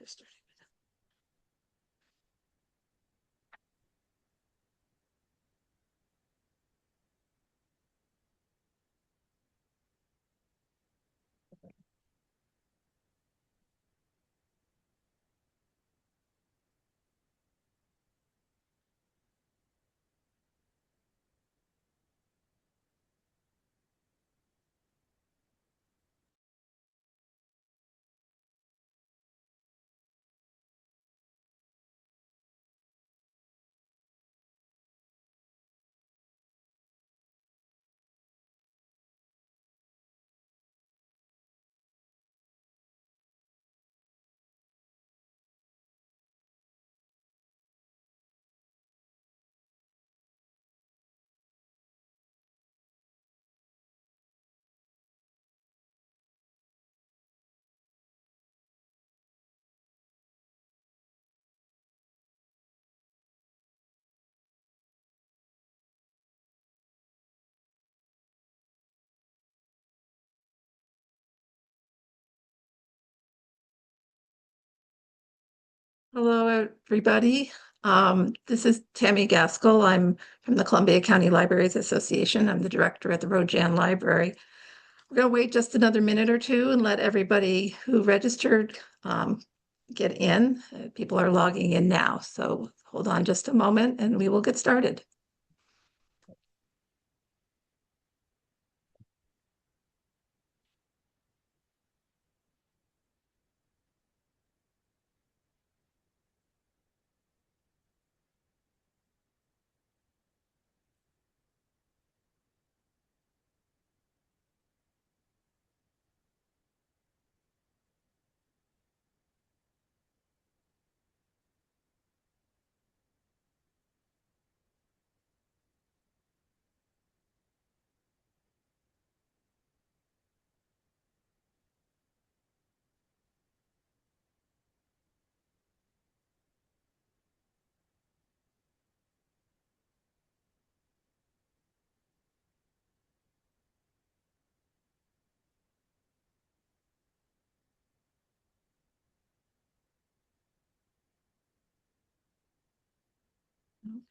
starting. Hello, everybody. This is Tammy Gaskell. I'm from the Columbia County Libraries Association. I'm the director at the Rojan Library. We're going to wait just another minute or two and let everybody who registered get in. People are logging in now, so hold on just a moment and we will get started.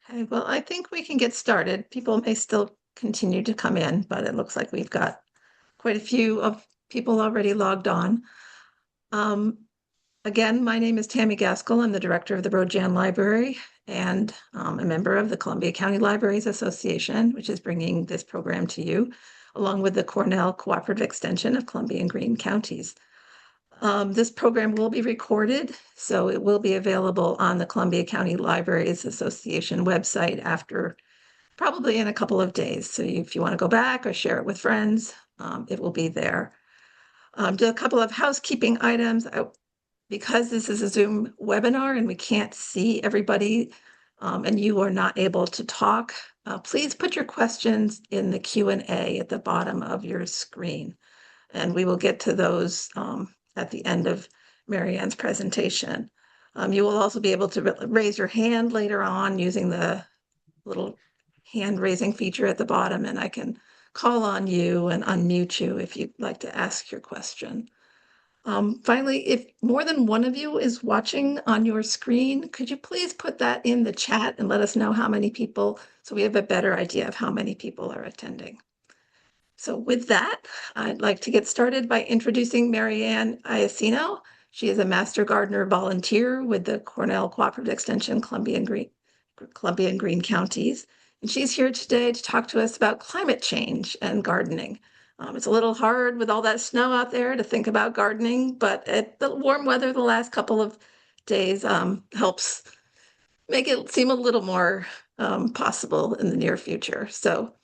Okay, well, I think we can get started. People may still continue to come in, but it looks like we've got quite a few of people already logged on. Again, my name is Tammy Gaskell. I'm the director of the Rojan Library and a member of the Columbia County Libraries Association, which is bringing this program to you, along with the Cornell Cooperative Extension of Columbia-Greene counties. This program will be recorded, so it will be available on the Columbia County Libraries Association website after probably in a couple of days. So if you want to go back or share it with friends, it will be there. Just a couple of housekeeping items. Because this is a Zoom webinar and we can't see everybody and you are not able to talk, please put your questions in the Q&A at the bottom of your screen. And we will get to those at the end of Marianne's presentation. You will also be able to raise your hand later on using the little hand raising feature at the bottom, and I can call on you and unmute you if you'd like to ask your question. Finally, if more than one of you is watching on your screen, could you please put that in the chat and let us know how many people, so we have a better idea of how many people are attending. So with that, I'd like to get started by introducing Marianne Iaccino. She is a Master Gardener volunteer with the Cornell Cooperative Extension, Columbia and Greene counties. And she's here today to talk to us about climate change and gardening. It's a little hard with all that snow out there to think about gardening, but the warm weather the last couple of days helps make it seem a little more possible in the near future. So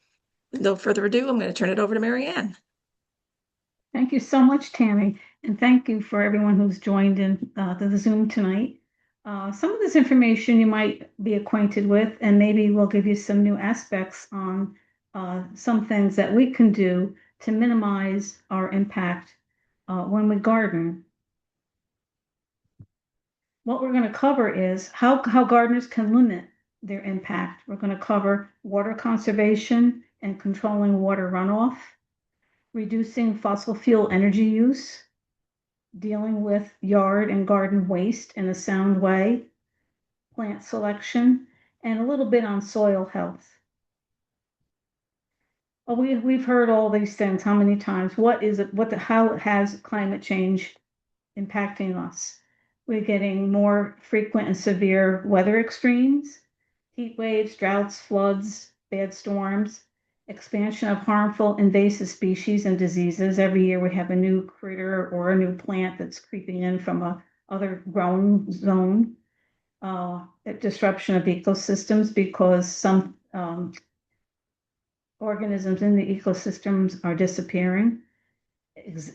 with no further ado, I'm going to turn it over to Marianne. Thank you so much, Tammy, and thank you for everyone who's joined in the Zoom tonight. Some of this information you might be acquainted with, and maybe we'll give you some new aspects on some things that we can do to minimize our impact when we garden. What we're going to cover is how gardeners can limit their impact. We're going to cover water conservation and controlling water runoff, reducing fossil fuel energy use, dealing with yard and garden waste in a sound way, plant selection, and a little bit on soil health. Well, we've heard all these things. How many times? What is it? How has climate change impacting us? We're getting more frequent and severe weather extremes, heat waves, droughts, floods, bad storms, expansion of harmful invasive species and diseases. Every year we have a new critter or a new plant that's creeping in from a other growing zone. Disruption of ecosystems because some organisms in the ecosystems are disappearing,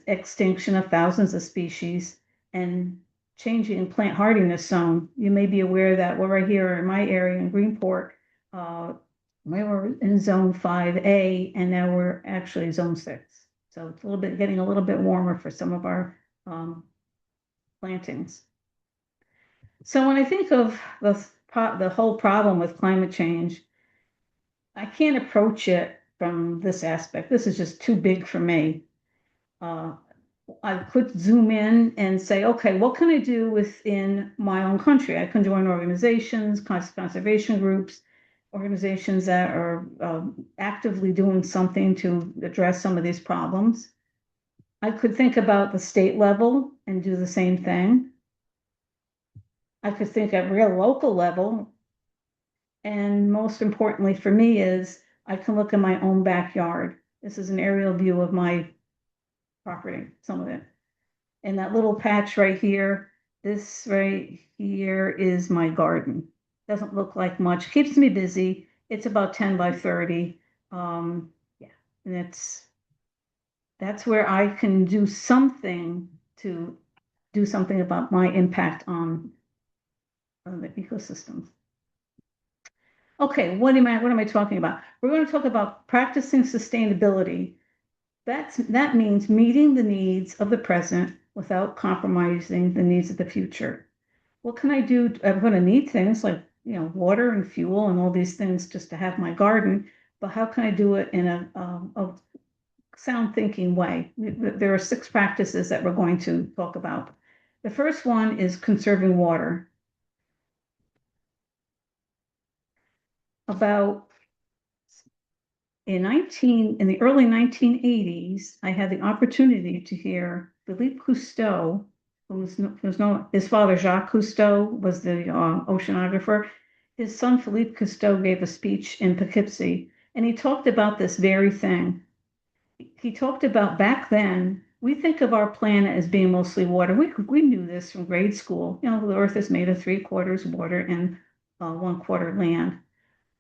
extinction of thousands of species, and changing plant hardiness zone. You may be aware that we're right here in my area in Greenport, we were in zone 5A, and now we're actually zone 6. So it's getting a little bit warmer for some of our plantings. So when I think of the whole problem with climate change, I can't approach it from this aspect. This is just too big for me. I could zoom in and say, okay, what can I do within my own country? I can join organizations, conservation groups, organizations that are actively doing something to address some of these problems. I could think about the state level and do the same thing. I could think at real local level. And most importantly for me is I can look in my own backyard. This is an aerial view of my property, some of it. And that little patch right here, this right here is my garden. Doesn't look like much, keeps me busy. It's about 10 by 30. Yeah, and that's where I can do something to do something about my impact on the ecosystems. Okay, what am I talking about? We're going to talk about practicing sustainability. That means meeting the needs of the present without compromising the needs of the future. What can I do? I'm going to need things like, water and fuel and all these things just to have my garden, but how can I do it in a sound thinking way? There are 6 practices that we're going to talk about. The first one is conserving water. In the early 1980s, I had the opportunity to hear Philippe Cousteau, his father Jacques Cousteau was the oceanographer. His son Philippe Cousteau gave a speech in Poughkeepsie, and he talked about this very thing. He talked about back then, we think of our planet as being mostly water. We knew this from grade school. The Earth is made of 3/4 water and 1/4 land.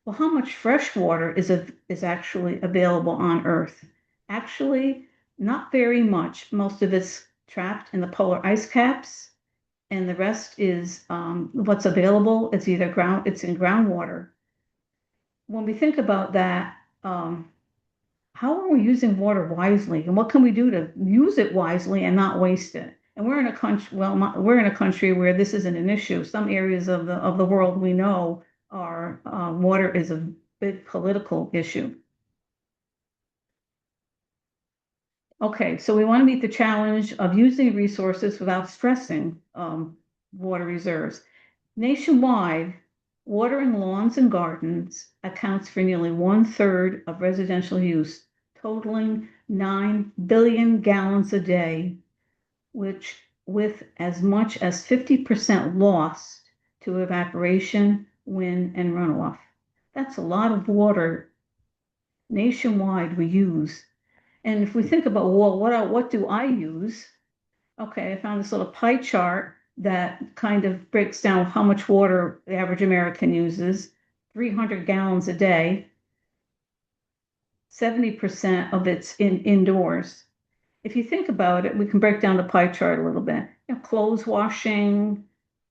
Well, how much fresh water is actually available on Earth? Actually, not very much. Most of it's trapped in the polar ice caps, and the rest is what's available. It's in groundwater. When we think about that, how are we using water wisely, and what can we do to use it wisely and not waste it? And we're in a country, we're in a country where this isn't an issue. Some areas of the world we know are water is a big political issue. Okay, so we want to meet the challenge of using resources without stressing water reserves. Nationwide, water in lawns and gardens accounts for nearly 1/3 of residential use, totaling 9 billion gallons a day, which with as much as 50% lost to evaporation, wind, and runoff. That's a lot of water nationwide we use. And if we think about, well, what do I use? Okay, I found this little pie chart that kind of breaks down how much water the average American uses, 300 gallons a day. 70% of it's indoors. If you think about it, we can break down the pie chart a little bit. Clothes washing,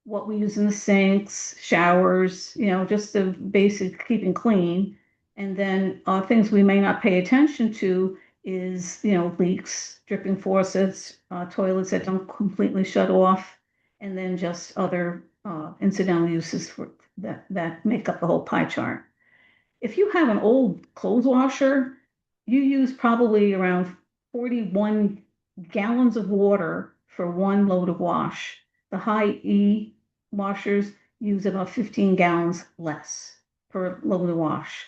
what we use in the sinks, showers, just the basic keeping clean. And then things we may not pay attention to is, leaks, dripping faucets, toilets that don't completely shut off, and then just other incidental uses that make up the whole pie chart. If you have an old clothes washer, you use probably around 41 gallons of water for 1 load of wash. The high E washers use about 15 gallons less per load of wash.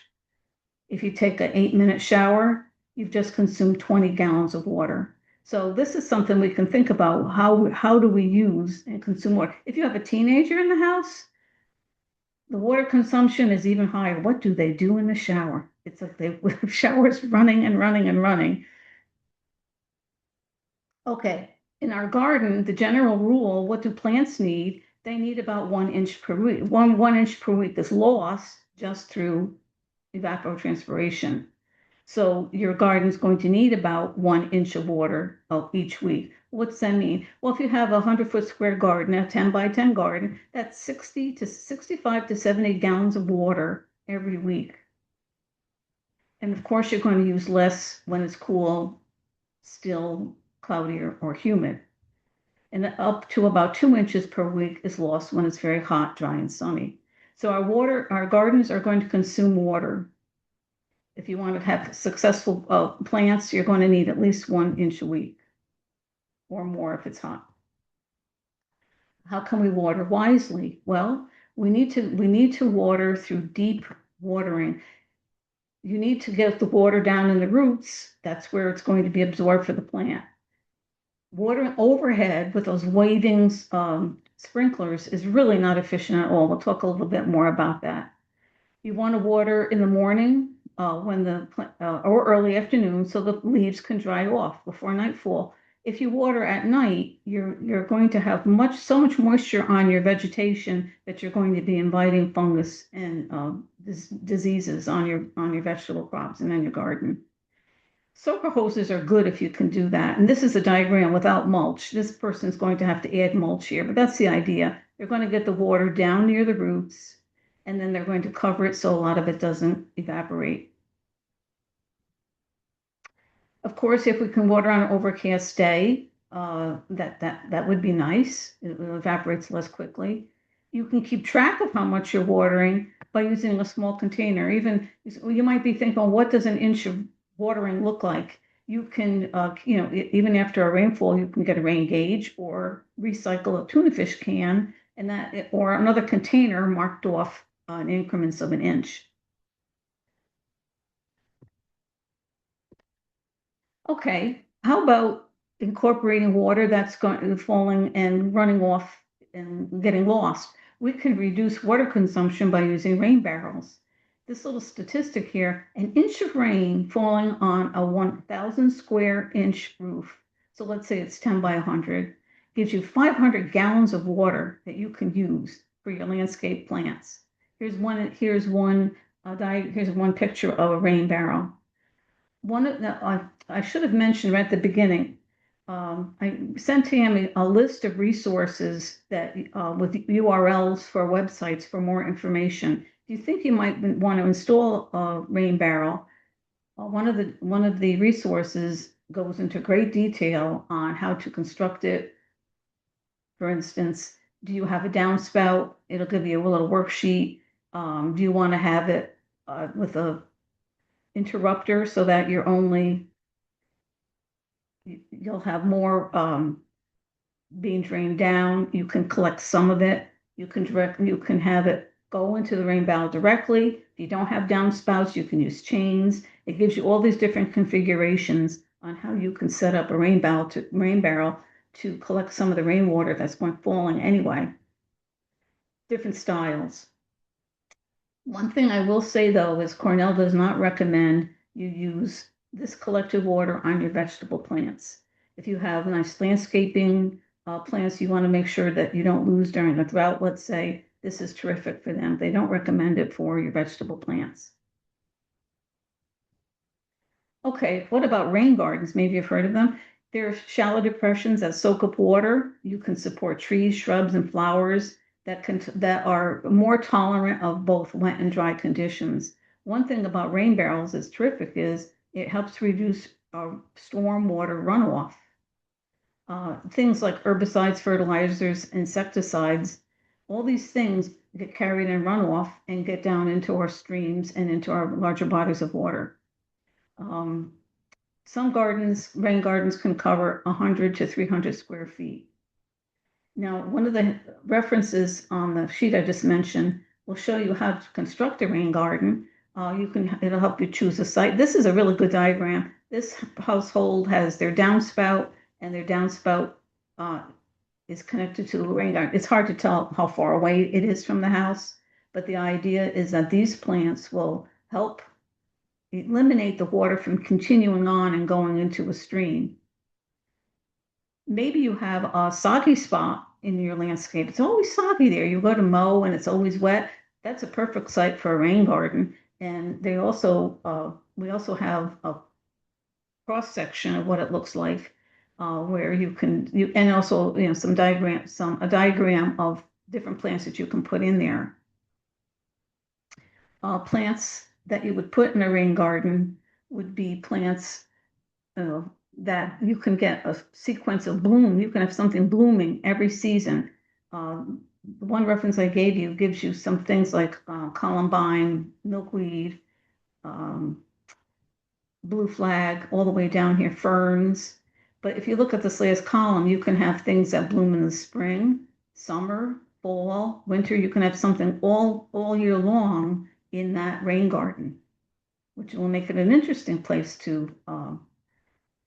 If you take an 8-minute shower, you've just consumed 20 gallons of water. So this is something we can think about. How do we use and consume water? If you have a teenager in the house, the water consumption is even higher. What do they do in the shower? It's like the shower's running and running and running. Okay, in our garden, the general rule, what do plants need? They need about 1 inch per week. One inch per week is lost just through evapotranspiration. So your garden's going to need about 1 inch of water each week. What's that mean? Well, if you have a 100-foot square garden, a 10 by 10 garden, that's 60 to 65 to 70 gallons of water every week. And of course, you're going to use less when it's cool, still, cloudy, or humid. And up to about 2 inches per week is lost when it's very hot, dry, and sunny. So our gardens are going to consume water. If you want to have successful plants, you're going to need at least 1 inch a week or more if it's hot. How can we water wisely? Well, we need to water through deep watering. You need to get the water down in the roots. That's where it's going to be absorbed for the plant. Watering overhead with those waving sprinklers is really not efficient at all. We'll talk a little bit more about that. You want to water in the morning or early afternoon so the leaves can dry off before nightfall. If you water at night, you're going to have so much moisture on your vegetation that you're going to be inviting fungus and diseases on your vegetable crops and in your garden. Soaker hoses are good if you can do that. And this is a diagram without mulch. This person's going to have to add mulch here, but that's the idea. They're going to get the water down near the roots, and then they're going to cover it so a lot of it doesn't evaporate. Of course, if we can water on an overcast day, that would be nice. It evaporates less quickly. You can keep track of how much you're watering by using a small container. Even you might be thinking, well, what does an inch of watering look like? You can, even after a rainfall, you can get a rain gauge or recycle a tuna fish can or another container marked off in increments of an inch. Okay, how about incorporating water that's falling and running off and getting lost? We can reduce water consumption by using rain barrels. This little statistic here, an inch of rain falling on a 1,000 square inch roof, so let's say it's 10 by 100, gives you 500 gallons of water that you can use for your landscape plants. Here's one picture of a rain barrel. I should have mentioned right at the beginning, I sent Tammy a list of resources that with URLs for websites for more information. If you think you might want to install a rain barrel, one of the resources goes into great detail on how to construct it. For instance, do you have a downspout? It'll give you a little worksheet. Do you want to have it with a interrupter so that you'll have more being drained down. You can collect some of it. You can have it go into the rain barrel directly. If you don't have downspouts, you can use chains. It gives you all these different configurations on how you can set up a rain barrel to collect some of the rainwater that's going falling anyway. Different styles. One thing I will say though is Cornell does not recommend you use this collected water on your vegetable plants. If you have nice landscaping plants you want to make sure that you don't lose during a drought, let's say, this is terrific for them. They don't recommend it for your vegetable plants. Okay, what about rain gardens? Maybe you've heard of them. There are shallow depressions that soak up water. You can support trees, shrubs, and flowers that are more tolerant of both wet and dry conditions. One thing about rain barrels is terrific is it helps reduce storm water runoff. Things like herbicides, fertilizers, insecticides, all these things get carried in runoff and get down into our streams and into our larger bodies of water. Some gardens, rain gardens can cover 100 to 300 square feet. Now, one of the references on the sheet I just mentioned will show you how to construct a rain garden. It'll help you choose a site. This is a really good diagram. This household has their downspout, and their downspout is connected to the rain garden. It's hard to tell how far away it is from the house, but the idea is that these plants will help eliminate the water from continuing on and going into a stream. Maybe you have a soggy spot in your landscape. It's always soggy there. You go to mow and it's always wet. That's a perfect site for a rain garden. And we also have a cross section of what it looks like, where and also a diagram of different plants that you can put in there. Plants that you would put in a rain garden would be plants that you can get a sequence of bloom. You can have something blooming every season. The one reference I gave you gives you some things like columbine, milkweed, blue flag, all the way down here, ferns. But if you look at this last column, you can have things that bloom in the spring, summer, fall, winter. You can have something all year long in that rain garden, which will make it an interesting place to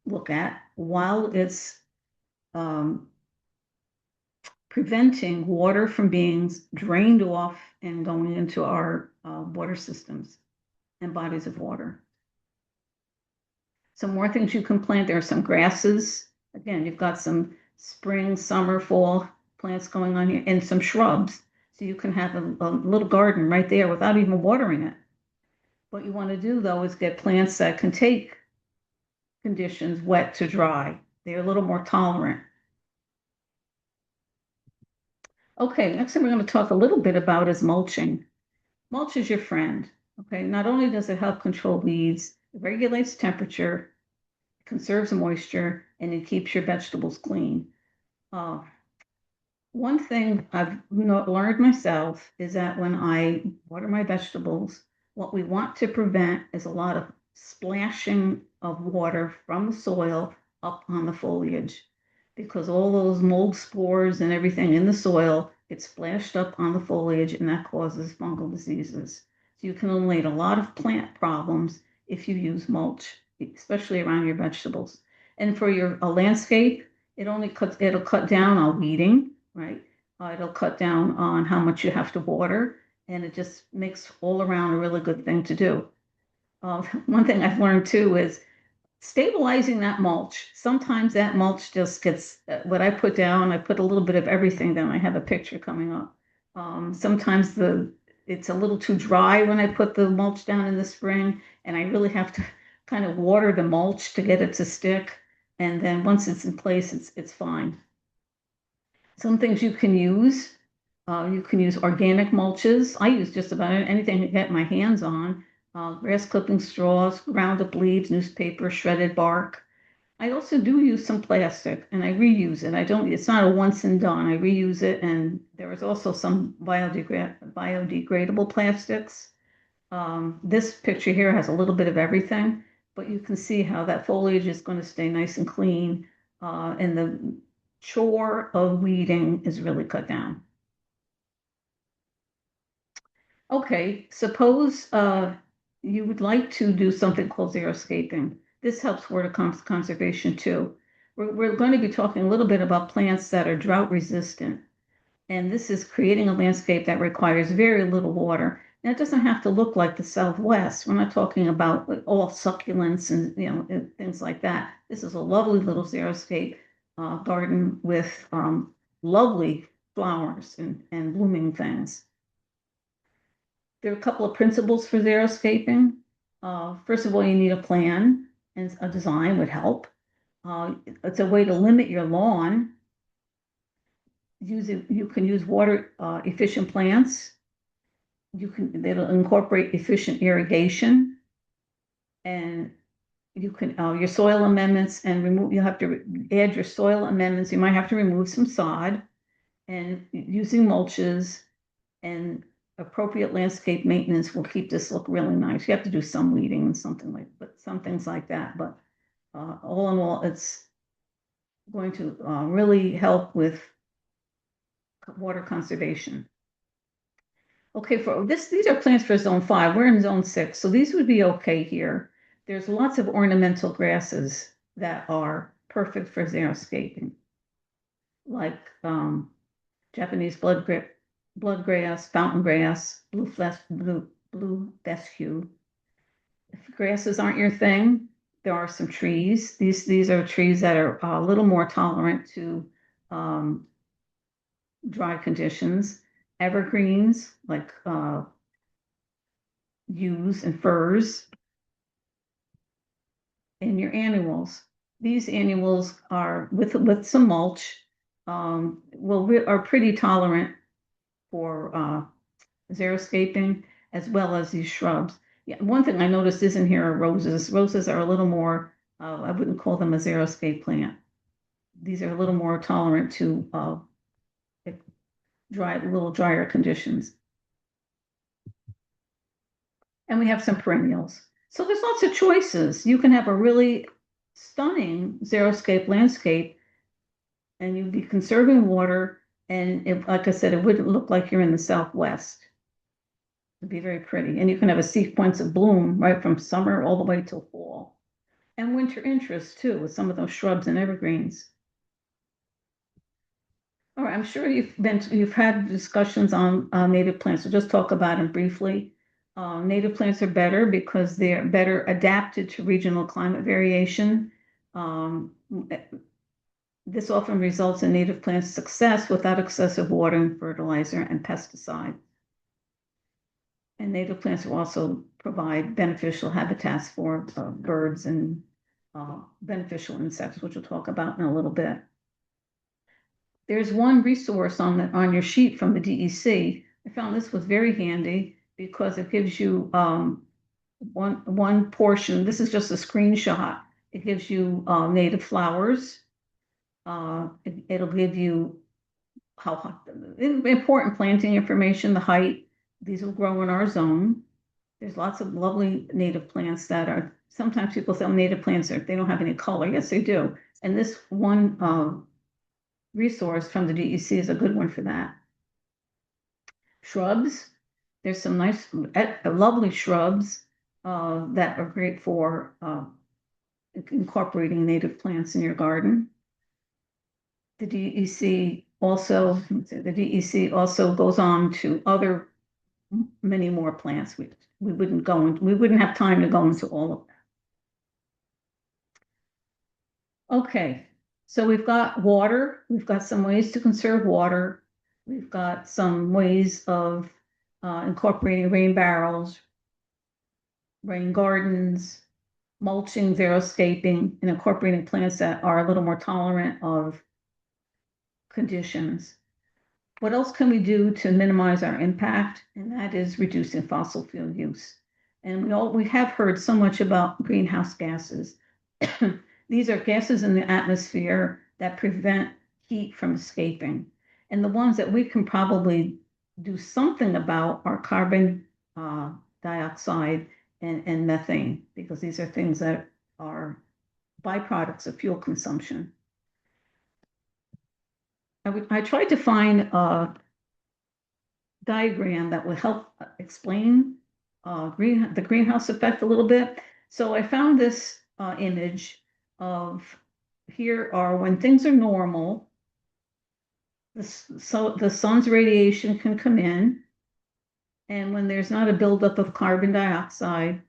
look at while it's preventing water from being drained off and going into our water systems and bodies of water. Some more things you can plant. There are some grasses. Again, you've got some spring, summer, fall plants going on here, and some shrubs. So you can have a little garden right there without even watering it. What you want to do, though, is get plants that can take conditions wet to dry. They're a little more tolerant. Okay, next thing we're going to talk a little bit about is mulching. Mulch is your friend. Okay, not only does it help control weeds, it regulates temperature, conserves moisture, and it keeps your vegetables clean. One thing I've learned myself is that when I water my vegetables, what we want to prevent is a lot of splashing of water from the soil up on the foliage, because all those mold spores and everything in the soil get splashed up on the foliage, and that causes fungal diseases. So you can eliminate a lot of plant problems if you use mulch, especially around your vegetables. And for your landscape, it'll cut down on weeding, right? It'll cut down on how much you have to water, and it just makes all around a really good thing to do. One thing I've learned too is stabilizing that mulch. Sometimes that mulch just gets, what I put down, I put a little bit of everything down. I have a picture coming up. Sometimes it's a little too dry when I put the mulch down in the spring, and I really have to kind of water the mulch to get it to stick. And then once it's in place, it's fine. Some things you can use organic mulches. I use just about anything to get my hands on. Grass clippings, straws, ground up leaves, newspaper, shredded bark. I also do use some plastic, and I reuse it. It's not a once and done. I reuse it, and there is also some biodegradable plastics. This picture here has a little bit of everything, but you can see how that foliage is going to stay nice and clean, and the chore of weeding is really cut down. Okay, suppose you would like to do something called xeriscaping. This helps water conservation too. We're going to be talking a little bit about plants that are drought resistant. And this is creating a landscape that requires very little water. And it doesn't have to look like the Southwest. We're not talking about all succulents and things like that. This is a lovely little xeriscape garden with lovely flowers and blooming things. There are a couple of principles for xeriscaping. First of all, you need a plan, and a design would help. It's a way to limit your lawn. You can use water efficient plants. It'll incorporate efficient irrigation, and your soil amendments, and you'll have to add your soil amendments. You might have to remove some sod, and using mulches and appropriate landscape maintenance will keep this look really nice. You have to do some weeding and some things like that, but all in all, it's going to really help with water conservation. Okay, for this, these are plants for zone 5. We're in zone 6, so these would be okay here. There's lots of ornamental grasses that are perfect for xeriscaping, like Japanese bloodgrass, fountain grass, blue fescue. If grasses aren't your thing, there are some trees. These are trees that are a little more tolerant to dry conditions. Evergreens like yews and firs, and your annuals. These annuals are with some mulch, are pretty tolerant for xeriscaping as well as these shrubs. Yeah, one thing I noticed isn't here are roses. Roses are a little more, I wouldn't call them a xeriscape plant. These are a little more tolerant to little drier conditions. And we have some perennials. So there's lots of choices. You can have a really stunning xeriscape landscape and you'd be conserving water. And like I said, it wouldn't look like you're in the Southwest. It'd be very pretty. And you can have a sequence of bloom right from summer all the way till fall. And winter interest too, with some of those shrubs and evergreens. All right, I'm sure you've had discussions on native plants. So just talk about them briefly. Native plants are better because they're better adapted to regional climate variation. This often results in native plants' success without excessive watering, fertilizer, and pesticide. And native plants will also provide beneficial habitats for birds and beneficial insects, which we'll talk about in a little bit. There's one resource on your sheet from the DEC. I found this was very handy because it gives you one portion. This is just a screenshot. It gives you native flowers. It'll give you important planting information, the height. These will grow in our zone. There's lots of lovely native plants that are, sometimes people say native plants they don't have any color. Yes, they do. And this one resource from the DEC is a good one for that. Shrubs. There's some nice, lovely shrubs that are great for incorporating native plants in your garden. The DEC also goes on to many more plants. We wouldn't have time to go into all of that. Okay, so we've got water. We've got some ways to conserve water. We've got some ways of incorporating rain barrels, rain gardens, mulching, xeriscaping, and incorporating plants that are a little more tolerant of conditions. What else can we do to minimize our impact? And that is reducing fossil fuel use. And we have heard so much about greenhouse gases. These are gases in the atmosphere that prevent heat from escaping. And the ones that we can probably do something about are carbon dioxide and methane, because these are things that are byproducts of fuel consumption. I tried to find a diagram that would help explain the greenhouse effect a little bit. So I found this image of, here are when things are normal, so the sun's radiation can come in, and when there's not a buildup of carbon dioxide,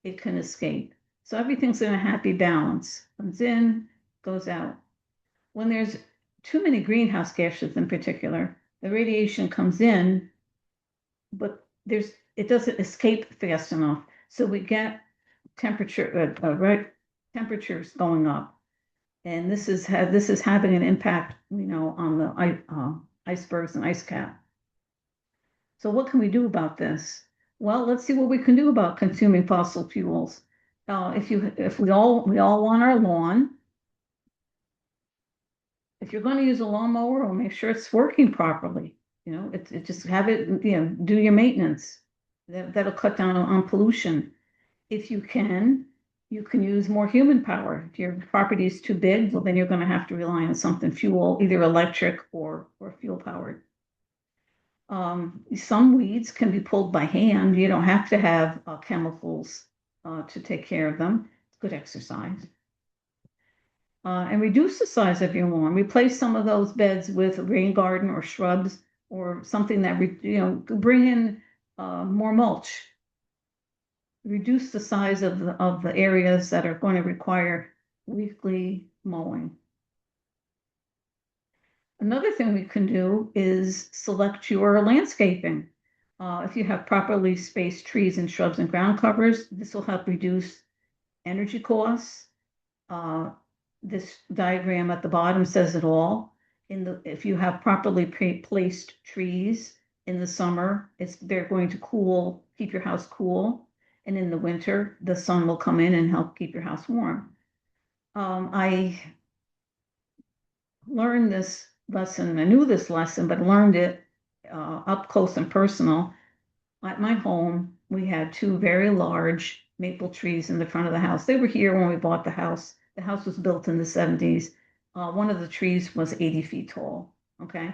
it can escape. So everything's in a happy balance. Comes in, goes out. When there's too many greenhouse gases in particular, the radiation comes in, but it doesn't escape fast enough. So we get temperatures going up. And this is having an impact, on the icebergs and ice cap. So what can we do about this? Well, let's see what we can do about consuming fossil fuels. If we all want our lawn, if you're going to use a lawnmower, or make sure it's working properly. Just have it, do your maintenance. That'll cut down on pollution. If you can, You can use more human power. If your property is too big, well, then you're going to have to rely on something fuel, either electric or fuel powered. Some weeds can be pulled by hand. You don't have to have chemicals to take care of them. It's good exercise. And reduce the size of your lawn. Replace some of those beds with a rain garden or shrubs or something that bring in more mulch. Reduce the size of the areas that are going to require weekly mowing. Another thing we can do is select your landscaping. If you have properly spaced trees and shrubs and ground covers, this will help reduce energy costs. This diagram at the bottom says it all. If you have properly placed trees in the summer, they're going to keep your house cool. And in the winter, the sun will come in and help keep your house warm. I learned this lesson. I knew this lesson, but learned it up close and personal. At my home, we had two very large maple trees in the front of the house. They were here when we bought the house. The house was built in the 70s. One of the trees was 80 feet tall. Okay.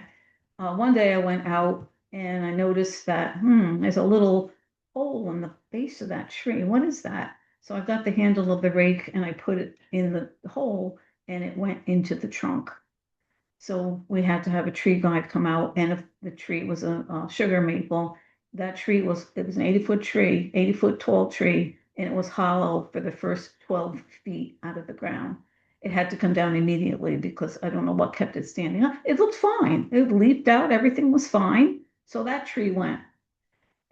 One day I went out and I noticed that there's a little hole in the base of that tree. What is that? So I got the handle of the rake and I put it in the hole and it went into the trunk. So we had to have a tree guide come out, and if the tree was a sugar maple, that tree was an 80-foot tree, 80-foot tall tree, and it was hollow for the first 12 feet out of the ground. It had to come down immediately because I don't know what kept it standing up. It looked fine. It leaped out. Everything was fine. So that tree went.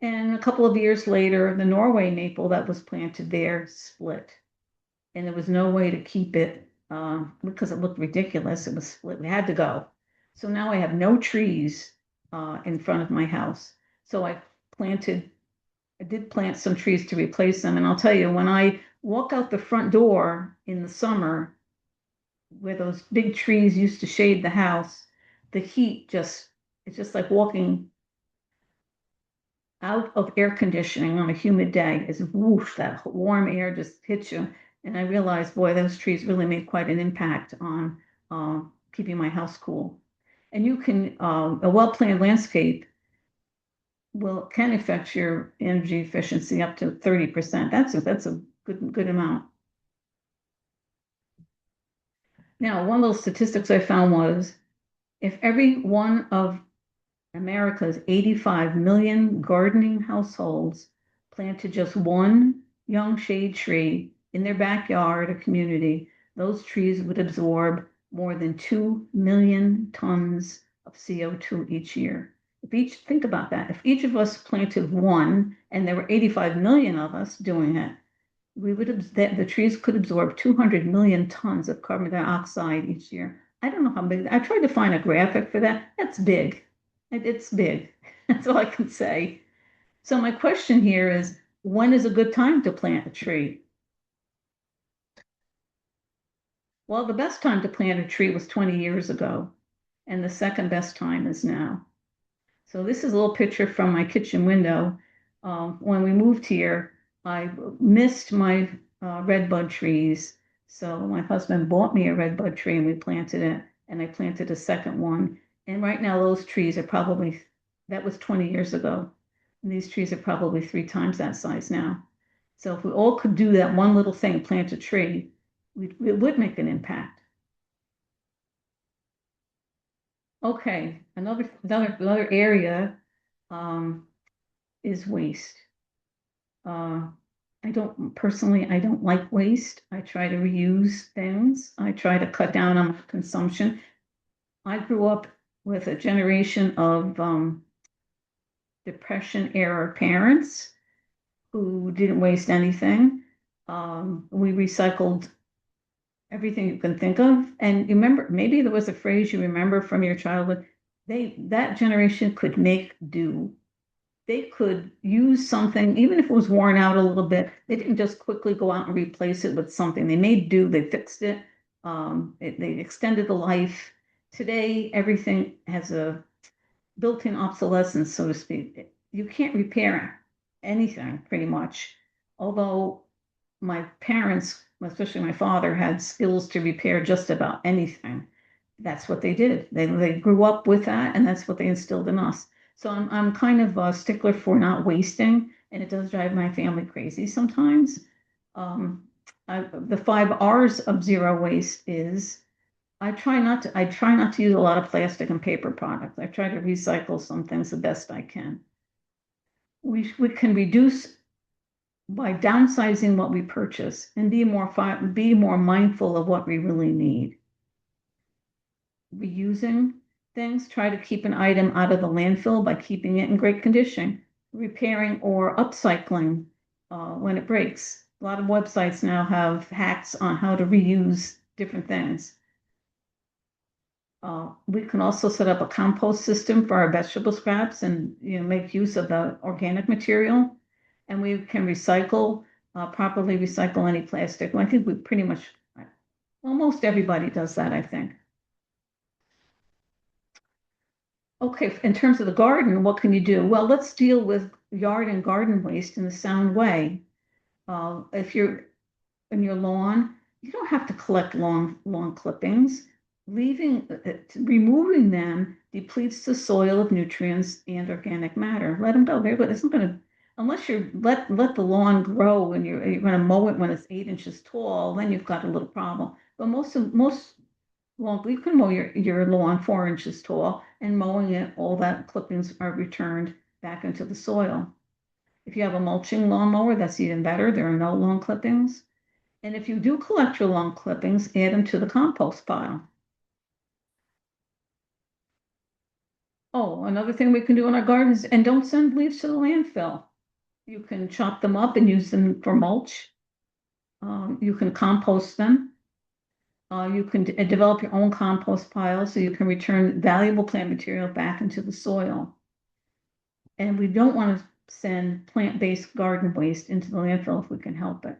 And a couple of years later, the Norway maple that was planted there split. And there was no way to keep it because it looked ridiculous. It was split. We had to go. So now I have no trees in front of my house. So I did plant some trees to replace them. And I'll tell you, when I walk out the front door in the summer, where those big trees used to shade the house, the heat it's just like walking out of air conditioning on a humid day. Is whoosh, that warm air just hits you. And I realized, boy, those trees really made quite an impact on keeping my house cool. And you can, a well-planned landscape can affect your energy efficiency up to 30%. That's a good amount. Now, one of those statistics I found was if every one of America's 85 million gardening households planted just one young shade tree in their backyard or community, those trees would absorb more than 2 million tons of CO2 each year. Think about that. If each of us planted one, and there were 85 million of us doing it, the trees could absorb 200 million tons of carbon dioxide each year. I don't know how big. I tried to find a graphic for that. That's big. It's big. That's all I can say. So my question here is, when is a good time to plant a tree? Well, the best time to plant a tree was 20 years ago, and the second best time is now. So this is a little picture from my kitchen window. When we moved here, I missed my redbud trees. So my husband bought me a redbud tree and we planted it, and I planted a second one. And right now those trees are that was 20 years ago. And these trees are probably 3 times that size now. So if we all could do that one little thing, plant a tree, it would make an impact. Okay, another area is waste. I don't like waste. I try to reuse things. I try to cut down on my consumption. I grew up with a generation of Depression era parents who didn't waste anything. We recycled everything you can think of. And remember, maybe there was a phrase you remember from your childhood. That generation could make do. They could use something, even if it was worn out a little bit. They didn't just quickly go out and replace it with something. They made do, they fixed it. They extended the life. Today, everything has a built-in obsolescence, so to speak. You can't repair anything pretty much. Although my parents, especially my father, had skills to repair just about anything. That's what they did. They grew up with that, and that's what they instilled in us. So I'm kind of a stickler for not wasting, and it does drive my family crazy sometimes. Um, the 5 R's of zero waste is I try not to use a lot of plastic and paper products. I try to recycle some things the best I can. We can reduce by downsizing what we purchase and be more mindful of what we really need. Reusing things, try to keep an item out of the landfill by keeping it in great condition, repairing or upcycling when it breaks. A lot of websites now have hacks on how to reuse different things. We can also set up a compost system for our vegetable scraps and make use of the organic material. And we can properly recycle any plastic. Well, I think we pretty much, almost everybody does that, I think. Okay, in terms of the garden, what can you do? Well, let's deal with yard and garden waste in a sound way. If you're in your lawn, you don't have to collect lawn clippings. Removing them depletes the soil of nutrients and organic matter. Let them go. It's not going to, unless you let the lawn grow and you're going to mow it when it's 8 inches tall, then you've got a little problem. But you can mow your lawn 4 inches tall, and mowing it, all that clippings are returned back into the soil. If you have a mulching lawnmower, that's even better. There are no lawn clippings. And if you do collect your lawn clippings, add them to the compost pile. Oh, another thing we can do in our gardens, and don't send leaves to the landfill. You can chop them up and use them for mulch. You can compost them. You can develop your own compost pile so you can return valuable plant material back into the soil. And we don't want to send plant-based garden waste into the landfill if we can help it.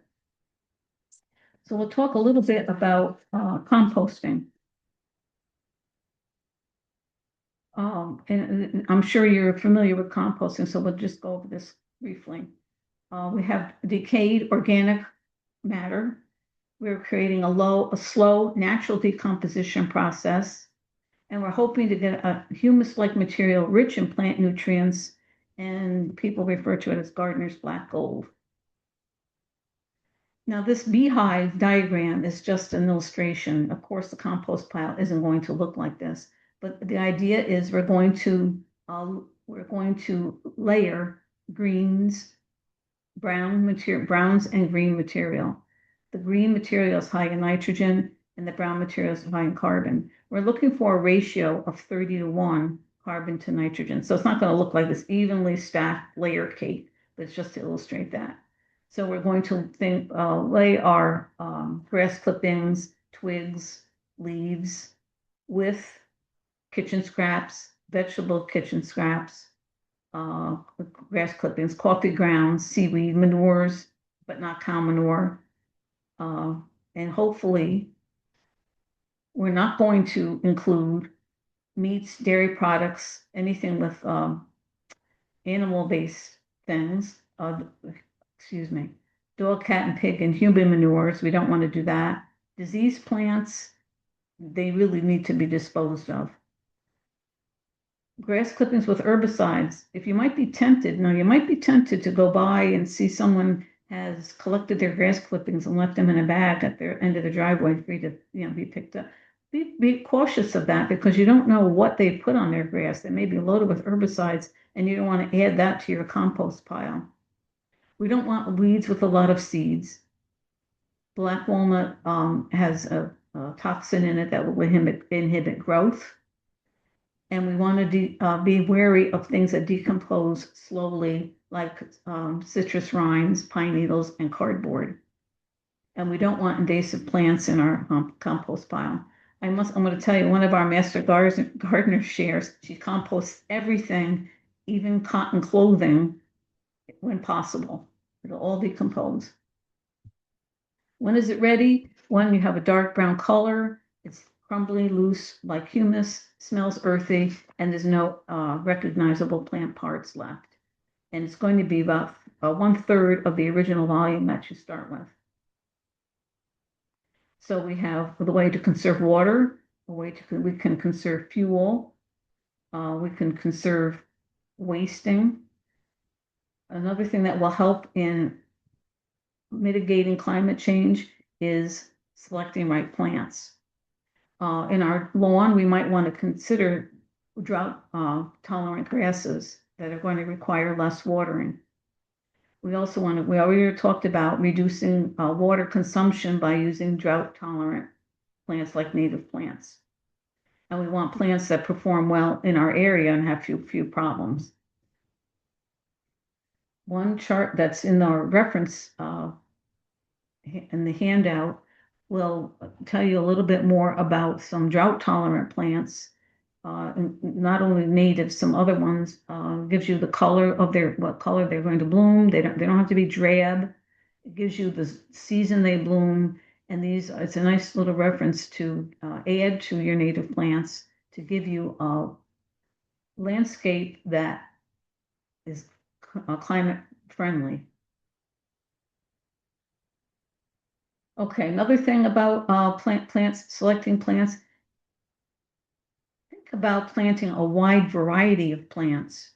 So we'll talk a little bit about composting. And I'm sure you're familiar with composting, so we'll just go over this briefly. We have decayed organic matter. We're creating a slow natural decomposition process, and we're hoping to get a humus-like material rich in plant nutrients, and people refer to it as gardener's black gold. Now, this beehive diagram is just an illustration. Of course, the compost pile isn't going to look like this, but the idea is we're going to layer browns and green material. The green material is high in nitrogen, and the brown material is high in carbon. We're looking for a ratio of 30-to-1 carbon to nitrogen. So it's not going to look like this evenly stacked layer cake, but it's just to illustrate that. So we're going to lay our grass clippings, twigs, leaves with kitchen scraps, vegetable kitchen scraps, grass clippings, coffee grounds, seaweed, manures, but not cow manure. And hopefully we're not going to include meats, dairy products, anything with animal-based things. Dog, cat, and pig and human manures. We don't want to do that. Diseased plants, they really need to be disposed of. Grass clippings with herbicides. You might be tempted to go by and see someone has collected their grass clippings and left them in a bag at their end of the driveway for you to be picked up. Be cautious of that, because you don't know what they put on their grass. They may be loaded with herbicides, and you don't want to add that to your compost pile. We don't want weeds with a lot of seeds. Black walnut has a toxin in it that will inhibit growth. And we want to be wary of things that decompose slowly, like citrus rinds, pine needles, and cardboard. And we don't want invasive plants in our compost pile. I'm going to tell you, one of our master gardeners shares, she composts everything, even cotton clothing, when possible. It'll all decompose. When is it ready? When you have a dark brown color, it's crumbly, loose, like humus, smells earthy, and there's no recognizable plant parts left. And it's going to be about 1/3 of the original volume that you start with. So we have the way to conserve water, we can conserve fuel, we can conserve wasting. Another thing that will help in mitigating climate change is selecting right plants. In our lawn, we might want to consider drought tolerant grasses that are going to require less watering. We already talked about reducing water consumption by using drought tolerant plants like native plants. And we want plants that perform well in our area and have few problems. One chart that's in our reference in the handout will tell you a little bit more about some drought tolerant plants, not only native, some other ones, gives you the color of what color they're going to bloom. They don't have to be drab. It gives you the season they bloom. And it's a nice little reference to add to your native plants to give you a landscape that is climate friendly. Okay, another thing about selecting plants, think about planting a wide variety of plants,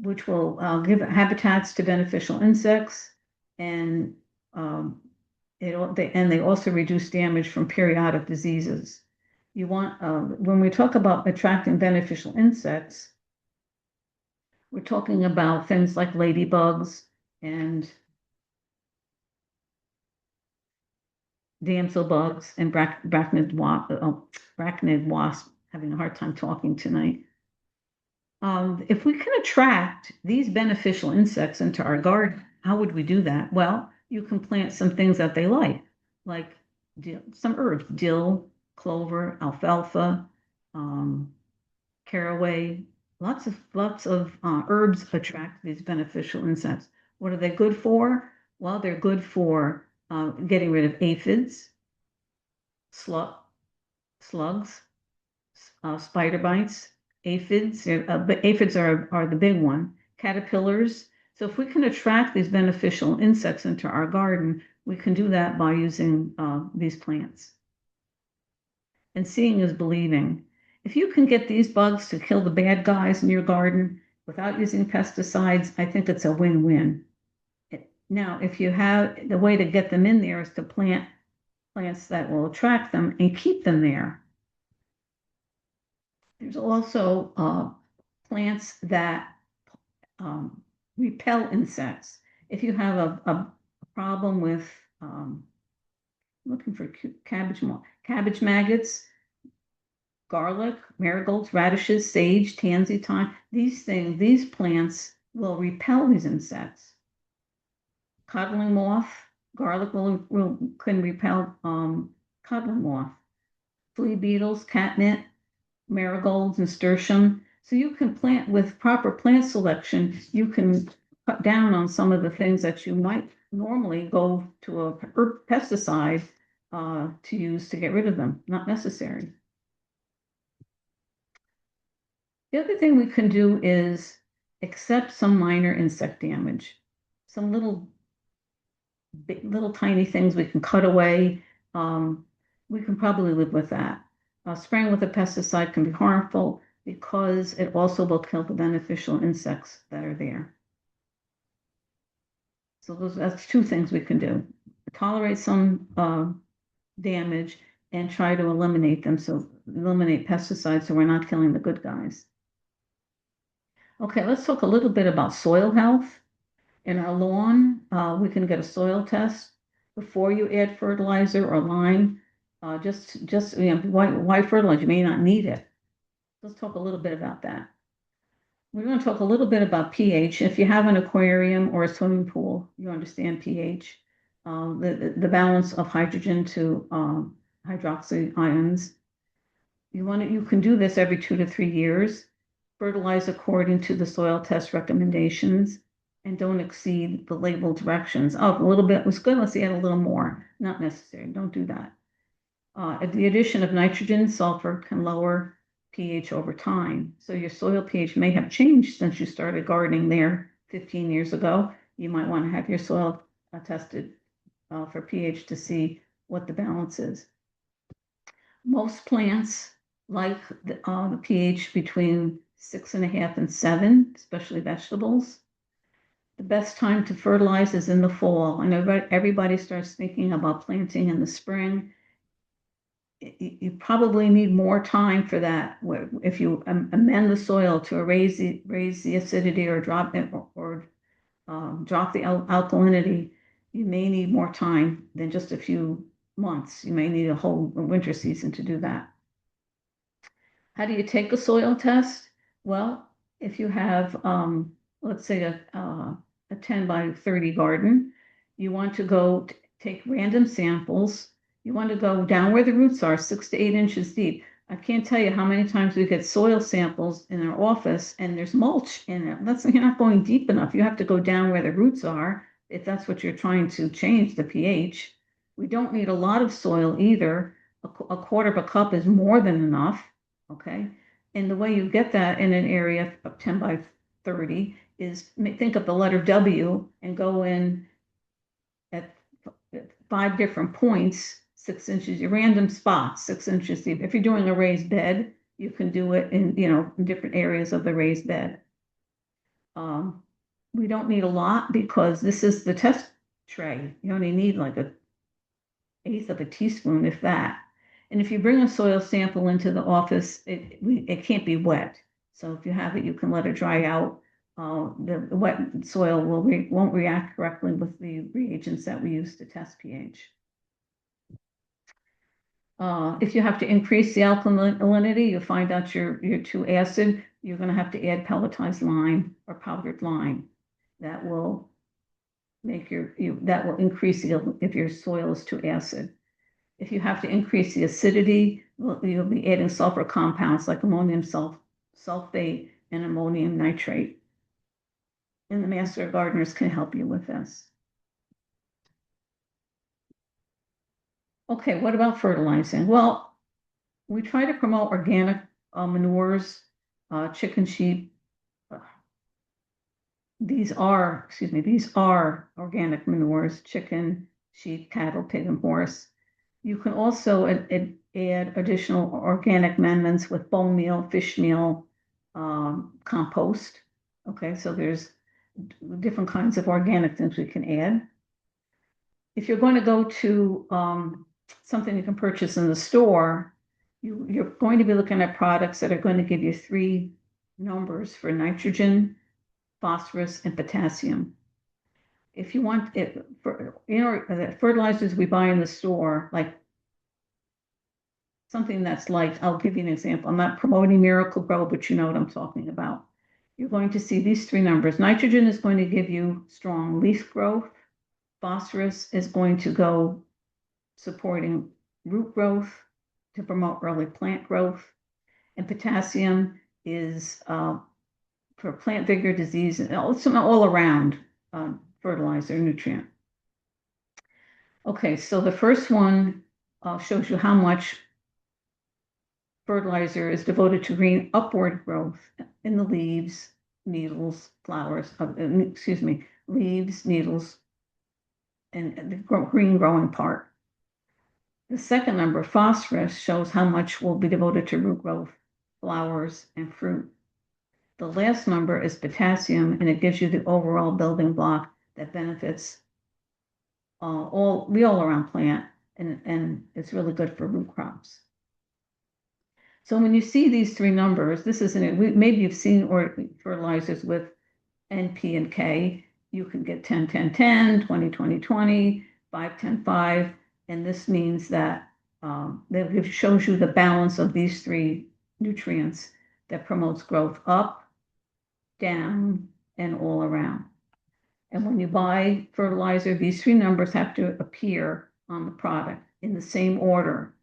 which will give habitats to beneficial insects, and they also reduce damage from periodic diseases. You want when we talk about attracting beneficial insects, we're talking about things like ladybugs and damsel bugs and arachnid wasp. Having a hard time talking tonight. If we can attract these beneficial insects into our garden, how would we do that? Well, you can plant some things that they like some herbs, dill, clover, alfalfa, caraway. Lots of herbs attract these beneficial insects. What are they good for? Well, they're good for getting rid of aphids, slugs, spider bites, aphids. But aphids are the big one. Caterpillars. So if we can attract these beneficial insects into our garden, we can do that by using these plants. And seeing is believing. If you can get these bugs to kill the bad guys in your garden without using pesticides, I think it's a win-win. Now, if you have the way to get them in there is to plant plants that will attract them and keep them there. There's also plants that repel insects. If you have a problem with looking for cabbage maggots, garlic, marigolds, radishes, sage, tansy, thyme, these plants will repel these insects. Codling moth, garlic can repel codling moth. Flea beetles, catnip, marigolds, nasturtium. So you can plant with proper plant selection, you can cut down on some of the things that you might normally go to a pesticide to use to get rid of them. Not necessary. The other thing we can do is accept some minor insect damage. Some little tiny things we can cut away. We can probably live with that. Spraying with a pesticide can be harmful because it also will kill the beneficial insects that are there. So that's two things we can do. Tolerate some damage and try to eliminate them. So eliminate pesticides so we're not killing the good guys. Okay, let's talk a little bit about soil health. In our lawn, we can get a soil test before you add fertilizer or lime. Why fertilizer? You may not need it. Let's talk a little bit about that. We're going to talk a little bit about pH. If you have an aquarium or a swimming pool, you understand pH, the balance of hydrogen to hydroxy ions. You can do this every 2 to 3 years. Fertilize according to the soil test recommendations and don't exceed the labeled directions. Oh, a little bit was good. Let's add a little more. Not necessary. Don't do that. The addition of nitrogen, sulfur can lower pH over time. So your soil pH may have changed since you started gardening there 15 years ago. You might want to have your soil tested for pH to see what the balance is. Most plants like the pH between 6.5 and 7, especially vegetables. The best time to fertilize is in the fall. I know everybody starts thinking about planting in the spring. You probably need more time for that. If you amend the soil to raise the acidity or drop it or drop the alkalinity, you may need more time than just a few months. You may need a whole winter season to do that. How do you take a soil test? Well, if you have, let's say a 10 by 30 garden, you want to go take random samples. You want to go down where the roots are, 6 to 8 inches deep. I can't tell you how many times we get soil samples in our office and there's mulch in it. You're not going deep enough. You have to go down where the roots are if that's what you're trying to change, the pH. We don't need a lot of soil either. A quarter of a cup is more than enough. Okay, and the way you get that in an area of 10 by 30 is think of the letter W and go in at 5 different points, 6 inches, random spots, 6 inches deep. If you're doing a raised bed, you can do it in, in different areas of the raised bed. We don't need a lot because this is the test tray. You only need like an eighth of a teaspoon, if that. And if you bring a soil sample into the office, it can't be wet. So if you have it, you can let it dry out. The wet soil won't react correctly with the reagents that we use to test pH. If you have to increase the alkalinity, you find out you're too acid, you're going to have to add pelletized lime or powdered lime. That will make that will increase if your soil is too acid. If you have to increase the acidity, you'll be adding sulfur compounds like ammonium sulfate and ammonium nitrate. And the master gardeners can help you with this. Okay, what about fertilizing? Well, we try to promote organic manures, chicken, sheep. These are organic manures, chicken, sheep, cattle, pig, and horse. You can also add additional organic amendments with bone meal, fish meal, compost. Okay, so there's different kinds of organic things we can add. If you're going to go to something you can purchase in the store, you're going to be looking at products that are going to give you 3 numbers for nitrogen, phosphorus, and potassium. If you want it for the fertilizers we buy in the store, like something that's like, I'll give you an example. I'm not promoting Miracle Grow, but you know what I'm talking about. You're going to see these 3 numbers. Nitrogen is going to give you strong leaf growth. Phosphorus is going to go supporting root growth to promote early plant growth. And potassium is for plant vigor, disease, and it's an all-around fertilizer nutrient. Okay, so the first one shows you how much fertilizer is devoted to green upward growth in the leaves, needles, flowers, leaves, needles, and the green growing part. The second number, phosphorus, shows how much will be devoted to root growth, flowers, and fruit. The last number is potassium, and it gives you the overall building block that benefits the all-around plant, and it's really good for root crops. So when you see these 3 numbers, this isn't it. Maybe you've seen fertilizers with NP and K. You can get 10, 10, 10, 20, 20, 20, 5, 10, 5. And this means that it shows you the balance of these 3 nutrients that promotes growth up, down, and all around. And when you buy fertilizer, these 3 numbers have to appear on the product in the same order.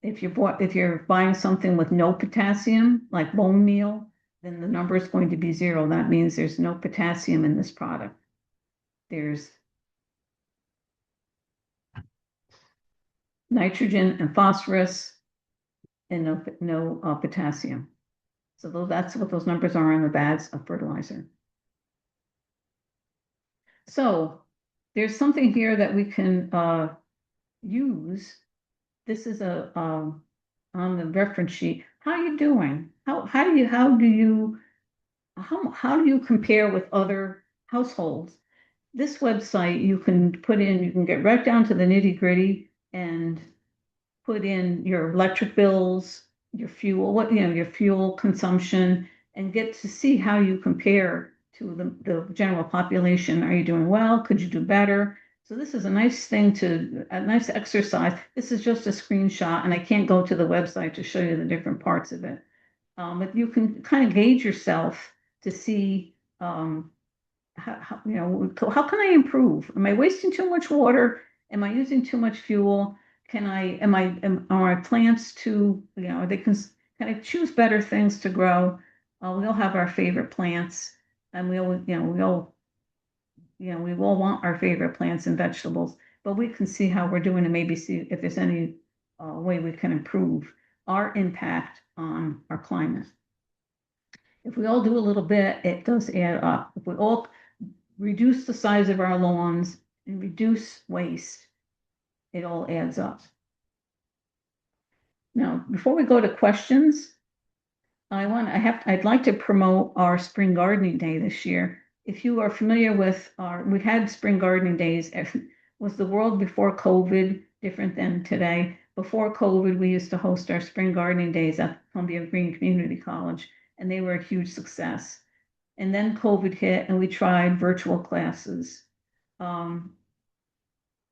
If you're buying something with no potassium, like bone meal, then the number is going to be 0. That means there's no potassium in this product. There's nitrogen and phosphorus and no potassium. So that's what those numbers are on the bags of fertilizer. So there's something here that we can use. This is on the reference sheet. How are you doing? How do you compare with other households? This website you can put in, you can get right down to the nitty gritty and put in your electric bills, your fuel, your fuel consumption, and get to see how you compare to the general population. Are you doing well? Could you do better? So this is a nice a nice exercise. This is just a screenshot, and I can't go to the website to show you the different parts of it. But you can kind of gauge yourself to see how can I improve? Am I wasting too much water? Am I using too much fuel? Are my plants too, can I choose better things to grow? We all have our favorite plants, and we all want our favorite plants and vegetables, but we can see how we're doing and maybe see if there's any way we can improve our impact on our climate. If we all do a little bit, it does add up. If we all reduce the size of our lawns and reduce waste, it all adds up. Now, before we go to questions, I'd like to promote our spring gardening day this year. If you are familiar with we had spring gardening days. Was the world before COVID different than today? Before COVID, we used to host our spring gardening days at Columbia-Greene Community College, and they were a huge success. And then COVID hit, and we tried virtual classes.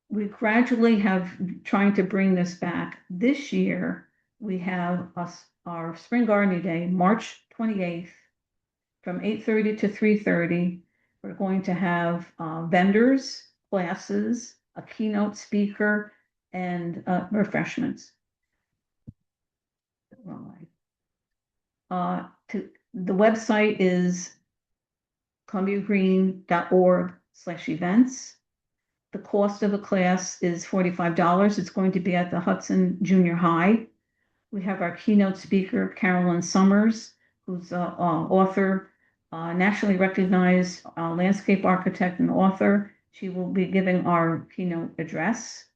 We gradually have trying to bring this back. This year, we have our spring gardening day, March 28th, from 8:30 to 3:30. We're going to have vendors, classes, a keynote speaker, and refreshments. The website is columbiagreene.org/events. The cost of a class is $45. It's going to be at the Hudson Junior High. We have our keynote speaker, Carolyn Summers, who's an author, nationally recognized landscape architect and author. She will be giving our keynote address.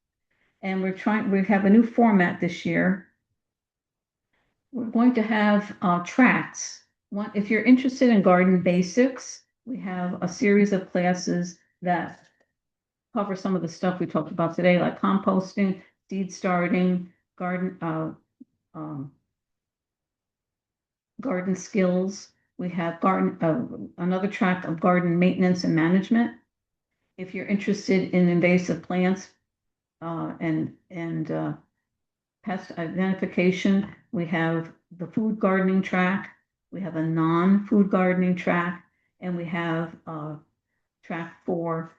And we have a new format this year. We're going to have tracks. If you're interested in garden basics, we have a series of classes that cover some of the stuff we talked about today, like composting, seed starting, garden skills. We have another track of garden maintenance and management. If you're interested in invasive plants and pest identification, we have the food gardening track. We have a non-food gardening track, and we have a track for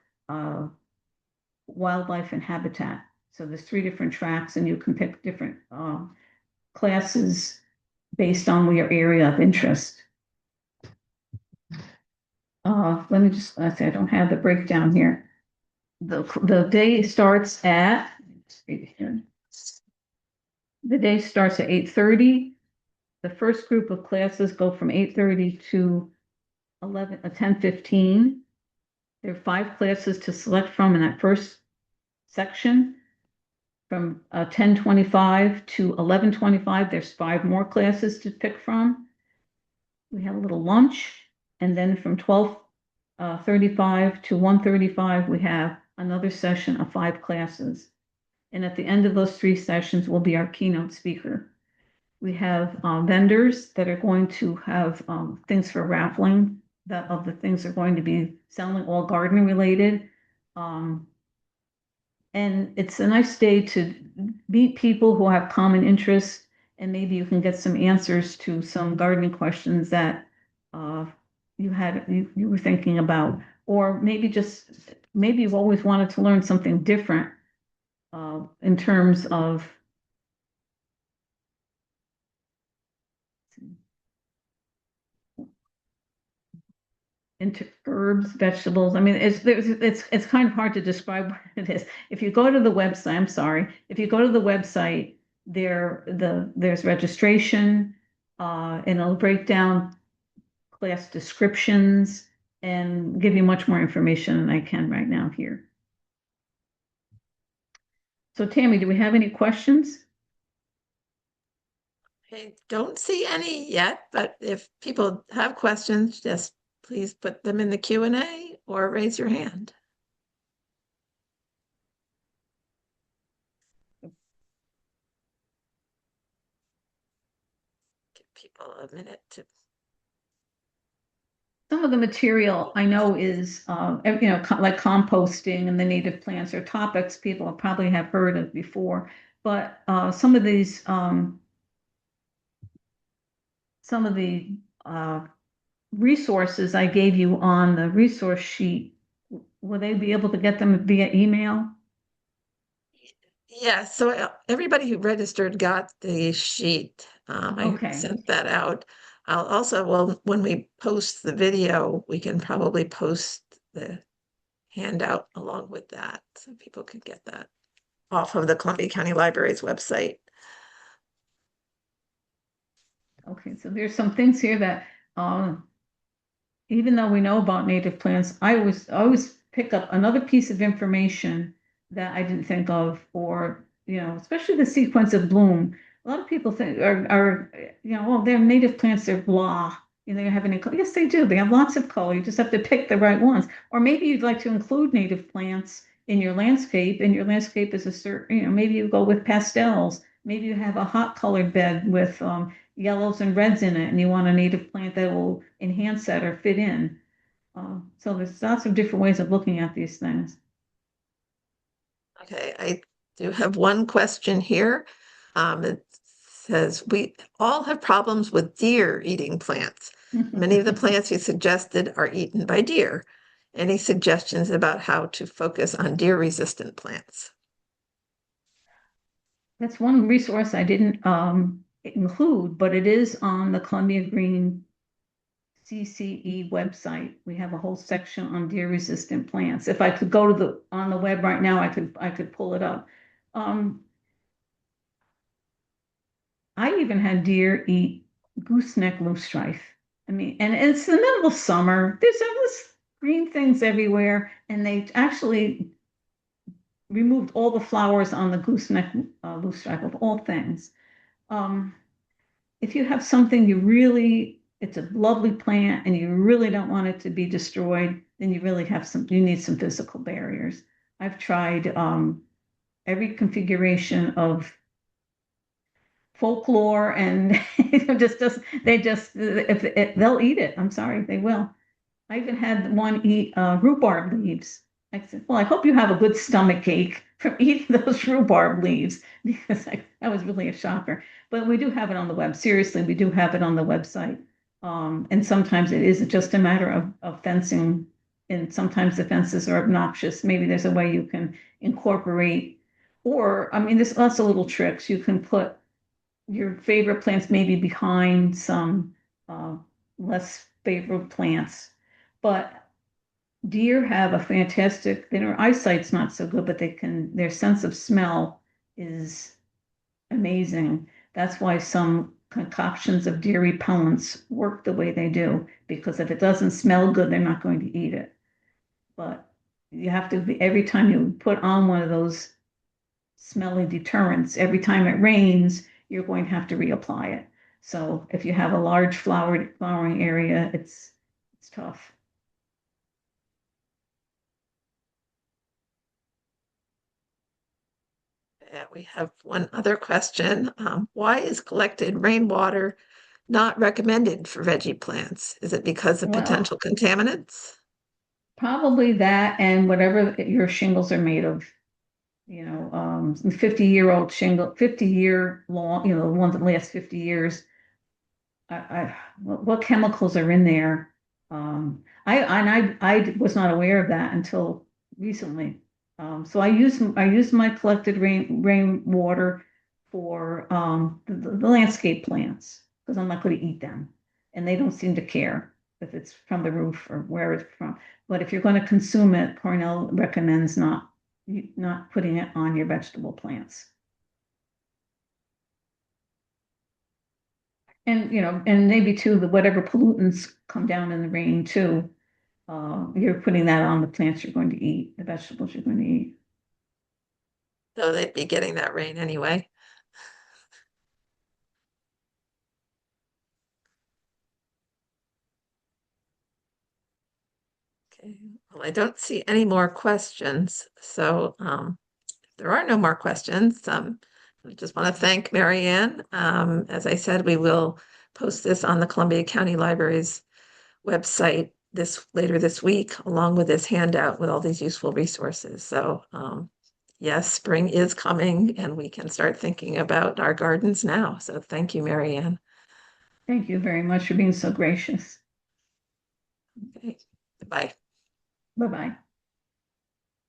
wildlife and habitat. So there's 3 different tracks, and you can pick different classes based on your area of interest. Let me just, I don't have the breakdown here. The day starts at, the day starts at 8:30. The first group of classes go from 8:30 to 10:15. There are 5 classes to select from in that first section. From 10:25 to 11:25, there's 5 more classes to pick from. We have a little lunch, and then from 12:35 to 1:35, we have another session of 5 classes. And at the end of those 3 sessions will be our keynote speaker. We have vendors that are going to have things for raffling. Of the things are going to be selling, all gardening related. And it's a nice day to meet people who have common interests, and maybe you can get some answers to some gardening questions that you were thinking about, or maybe you've always wanted to learn something different in terms of into herbs, vegetables. I mean, it's kind of hard to describe what it is. If you go to the website, there's registration, and it'll break down class descriptions and give you much more information than I can right now here. So Tammy, do we have any questions? I don't see any yet, but if people have questions, just please put them in the Q&A or raise your hand. Give people a minute to. Some of the material I know is, like composting and the native plants are topics people probably have heard of before. But some of the resources I gave you on the resource sheet, will they be able to get them via email? Yeah, so everybody who registered got the sheet. I Okay, sent that out. I'll also, well, when we post the video, we can probably post the handout along with that, so people can get that off of the Columbia County Library's website. okay. So there's some things here that uh, even though we know about native plants, I always pick up another piece of information that I didn't think of, or especially the sequence of bloom. A lot of people think well, they're native plants, they're blah. They have any color. Yes, they do. They have lots of color. You just have to pick the right ones. Or maybe you'd like to include native plants in your landscape, and your landscape is a certain, maybe you go with pastels. Maybe you have a hot colored bed with yellows and reds in it, and you want a native plant that will enhance that or fit in. So there's lots of different ways of looking at these things. Okay, I do have one question here. It says, we all have problems with deer eating plants. Many of the plants you suggested are eaten by deer. Any suggestions about how to focus on deer-resistant plants? That's one resource I didn't include, but it is on the Columbia-Greene CCE website. We have a whole section on deer-resistant plants. If I could go to on the web right now, I could pull it up. I even had deer eat gooseneck loosestrife. I mean, and it's the middle of summer. There's all this green things everywhere, and they actually removed all the flowers on the gooseneck loosestrife of all things. Um, if you have something it's a lovely plant and you really don't want it to be destroyed, then you need some physical barriers. I've tried every configuration of folklore and if they'll eat it. I'm sorry, they will. I even had one eat rhubarb leaves. I said, well, I hope you have a good stomach ache from eating those rhubarb leaves because that was really a shocker. But we do have it on the web. Seriously, we do have it on the website. And sometimes it is just a matter of fencing, and sometimes the fences are obnoxious. Maybe there's a way you can incorporate, or I mean, there's lots of little tricks. You can put your favorite plants maybe behind some uh, less favorite plants. But deer have a their eyesight's not so good, but their sense of smell is amazing. That's why some concoctions of deer repellents work the way they do, because if it doesn't smell good, they're not going to eat it. But you have to be, every time you put on one of those smelly deterrents, every time it rains, you're going to have to reapply it. So if you have a large flowering area, it's tough. We have one other question. Why is collected rainwater not recommended for veggie plants? Is it because of Well, potential contaminants? probably that and whatever your shingles are made of. 50-year-old shingle, 50-year long, the ones that last 50 years. What chemicals are in there? I was not aware of that until recently. So I use my collected rainwater for the landscape plants because I'm not going to eat them, and they don't seem to care if it's from the roof or where it's from. But if you're going to consume it, Cornell recommends not putting it on your vegetable plants. And maybe too, whatever pollutants come down in the rain too, you're putting that on the plants you're going to eat, the vegetables you're going to eat. though they'd be getting that rain anyway. Okay, well, I don't see any more questions, so if there are no more questions, I just want to thank Mary Ann. As I said, we will post this on the Columbia County Library's website later this week, along with this handout with all these useful resources. So yes, spring is coming and we can start thinking about our gardens now. So thank you, Mary Ann. Thank you very much for being so gracious. Okay, bye. Bye-bye.